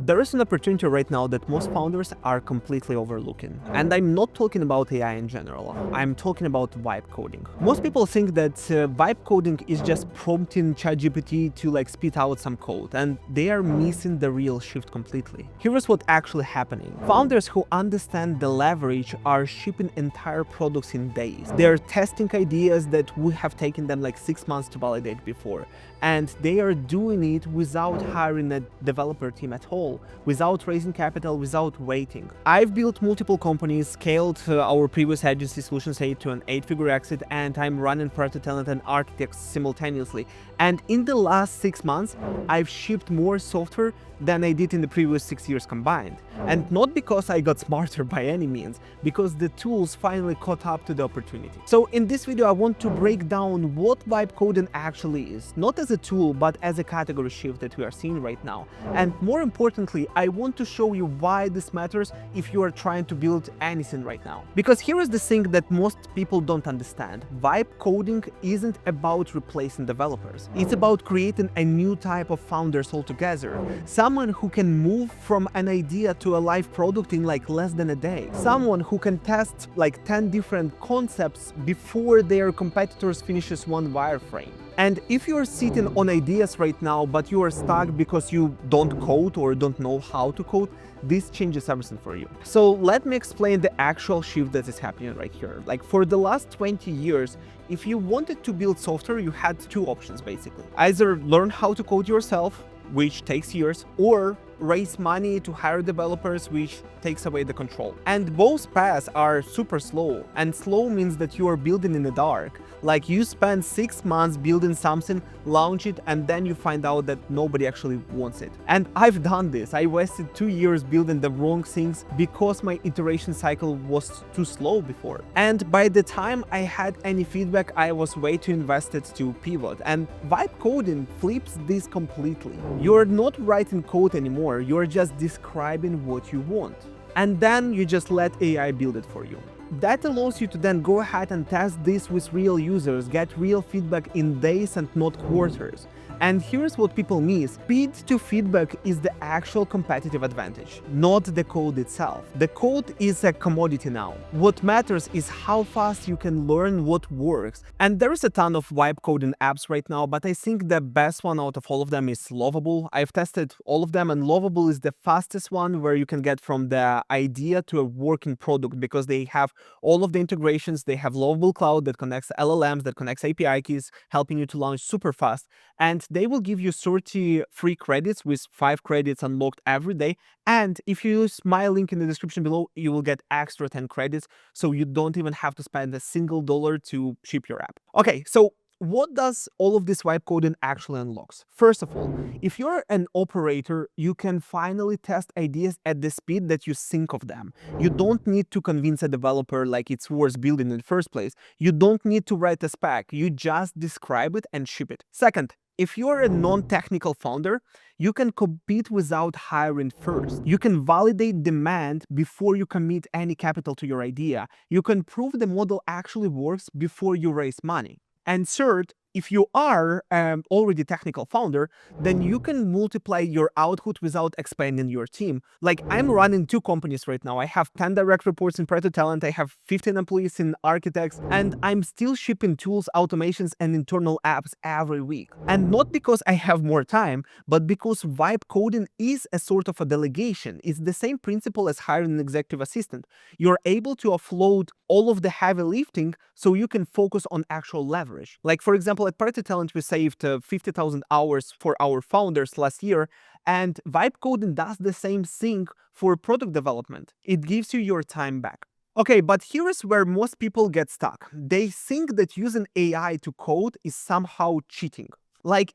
There is an opportunity right now that most founders are completely overlooking. And I'm not talking about AI in general. I'm talking about vibe coding. Most people think that vibe coding is just prompting ChatGPT to spit out some code, and they are missing the real shift completely. Here's what's actually happening. Founders who understand the leverage are shipping entire products in days. They're testing ideas that would have taken them 6 months to validate before. And they are doing it without hiring a developer team at all, without raising capital, without waiting. I've built multiple companies, scaled our previous agency Solutions 8 to an 8-figure exit, and I'm running product talent and architects simultaneously. And in the last 6 months, I've shipped more software than I did in the previous 6 years combined. And not because I got smarter by any means, because the tools finally caught up to the opportunity. So in this video, I want to break down what vibe coding actually is, not as a tool, but as a category shift that we are seeing right now. And more importantly, I want to show you why this matters if you are trying to build anything right now. Because here is the thing that most people don't understand. Vibe coding isn't about replacing developers. It's about creating a new type of founders altogether. Someone who can move from an idea to a live product in less than a day. Someone who can test 10 different concepts before their competitors finishes one wireframe. And if you're sitting on ideas right now, but you are stuck because you don't code or don't know how to code, this changes everything for you. So let me explain the actual shift that is happening right here. For the last 20 years, if you wanted to build software, you had two options basically. Either learn how to code yourself, which takes years, or raise money to hire developers, which takes away the control. And both paths are super slow, and slow means that you are building in the dark. You spend 6 months building something, launch it, and then you find out that nobody actually wants it. And I've done this. I wasted 2 years building the wrong things because my iteration cycle was too slow before. And by the time I had any feedback, I was way too invested to pivot. And vibe coding flips this completely. You're not writing code anymore, you're just describing what you want. And then you just let AI build it for you. That allows you to then go ahead and test this with real users, get real feedback in days and not quarters. And here's what people miss. Speed to feedback is the actual competitive advantage, not the code itself. The code is a commodity now. What matters is how fast you can learn what works. And there is a ton of vibe coding apps right now, but I think the best one out of all of them is Lovable. I've tested all of them, and Lovable is the fastest one where you can get from the idea to a working product because they have all of the integrations. They have Lovable Cloud that connects LLMs, that connects API keys, helping you to launch super fast. And they will give you 30 free credits with 5 credits unlocked every day. And if you use my link in the description below, you will get extra 10 credits. So you don't even have to spend a single dollar to ship your app. Okay, so what does all of this vibe coding actually unlocks? First of all, if you're an operator, you can finally test ideas at the speed that you think of them. You don't need to convince a developer it's worth building in the first place. You don't need to write a spec. You just describe it and ship it. Second, if you're a non-technical founder, you can compete without hiring first. You can validate demand before you commit any capital to your idea. You can prove the model actually works before you raise money. And third, if you are already technical founder, then you can multiply your output without expanding your team. I'm running 2 companies right now. I have 10 direct reports in product talent. I have 15 employees in architects, and I'm still shipping tools, automations, and internal apps every week. And not because I have more time, but because vibe coding is a sort of a delegation. It's the same principle as hiring an executive assistant. You're able to offload all of the heavy lifting so you can focus on actual leverage. For example, at Party Talent, we saved 50,000 hours for our founders last year, and vibe coding does the same thing for product development. It gives you your time back. Okay, but here is where most people get stuck. They think that using AI to code is somehow cheating.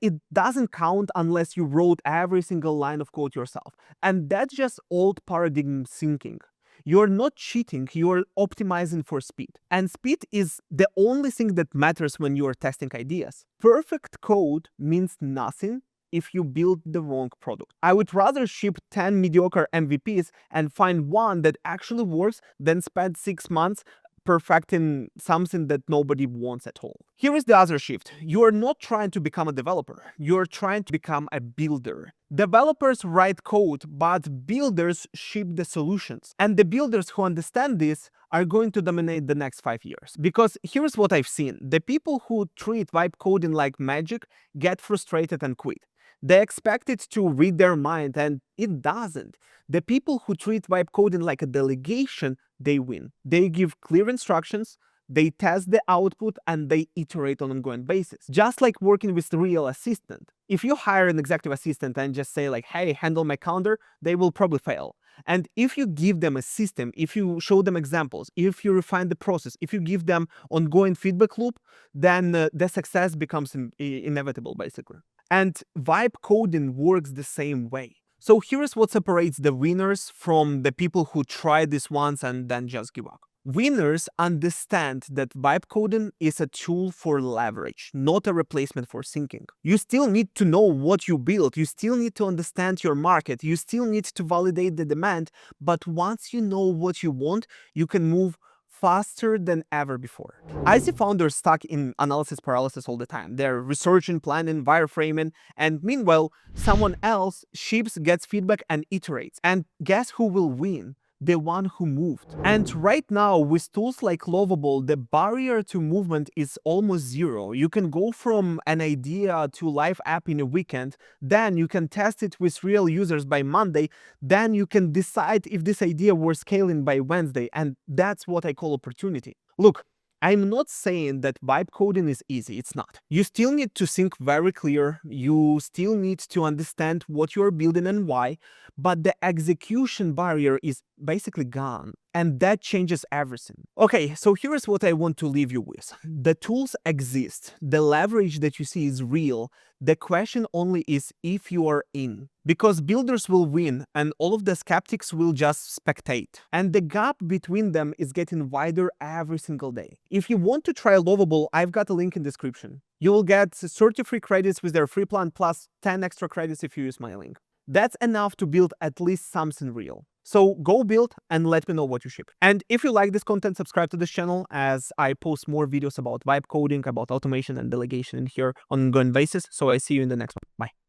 It doesn't count unless you wrote every single line of code yourself. And that's just old paradigm thinking. You're not cheating, you're optimizing for speed. And speed is the only thing that matters when you are testing ideas. Perfect code means nothing if you build the wrong product. I would rather ship 10 mediocre MVPs and find one that actually works than spend 6 months perfecting something that nobody wants at all. Here is the other shift. You are not trying to become a developer. You're trying to become a builder. Developers write code, but builders ship the solutions. And the builders who understand this are going to dominate the next 5 years. Because here's what I've seen. The people who treat vibe coding like magic get frustrated and quit. They expect it to read their mind, and it doesn't. The people who treat vibe coding like a delegation, they win. They give clear instructions, they test the output, and they iterate on an ongoing basis. Just like working with the real assistant. If you hire an executive assistant and just say like, hey, handle my calendar, they will probably fail. And if you give them a system, if you show them examples, if you refine the process, if you give them ongoing feedback loop, then the success becomes inevitable, basically. And vibe coding works the same way. So here's what separates the winners from the people who try this once and then just give up. Winners understand that vibe coding is a tool for leverage, not a replacement for thinking. You still need to know what you build, you still need to understand your market, you still need to validate the demand, but once you know what you want, you can move faster than ever before. I see founders stuck in analysis paralysis all the time. They're researching, planning, wireframing, and meanwhile, someone else ships, gets feedback, and iterates. And guess who will win? The one who moved. And right now, with tools like Lovable, the barrier to movement is almost zero. You can go from an idea to live app in a weekend, then you can test it with real users by Monday, then you can decide if this idea worth scaling by Wednesday, and that's what I call opportunity. Look, I'm not saying that vibe coding is easy, it's not. You still need to think very clear, you still need to understand what you're building and why, but the execution barrier is basically gone, and that changes everything. Okay, so here's what I want to leave you with. The tools exist, the leverage that you see is real, the question only is if you are in. Because builders will win and all of the skeptics will just spectate. And the gap between them is getting wider every single day. If you want to try Lovable, I've got a link in the description. You will get 30 free credits with their free plan plus 10 extra credits if you use my link. That's enough to build at least something real. So go build and let me know what you ship. And if you like this content, subscribe to this channel as I post more videos about vibe coding, about automation and delegation in here on an ongoing basis. So I see you in the next one. Bye.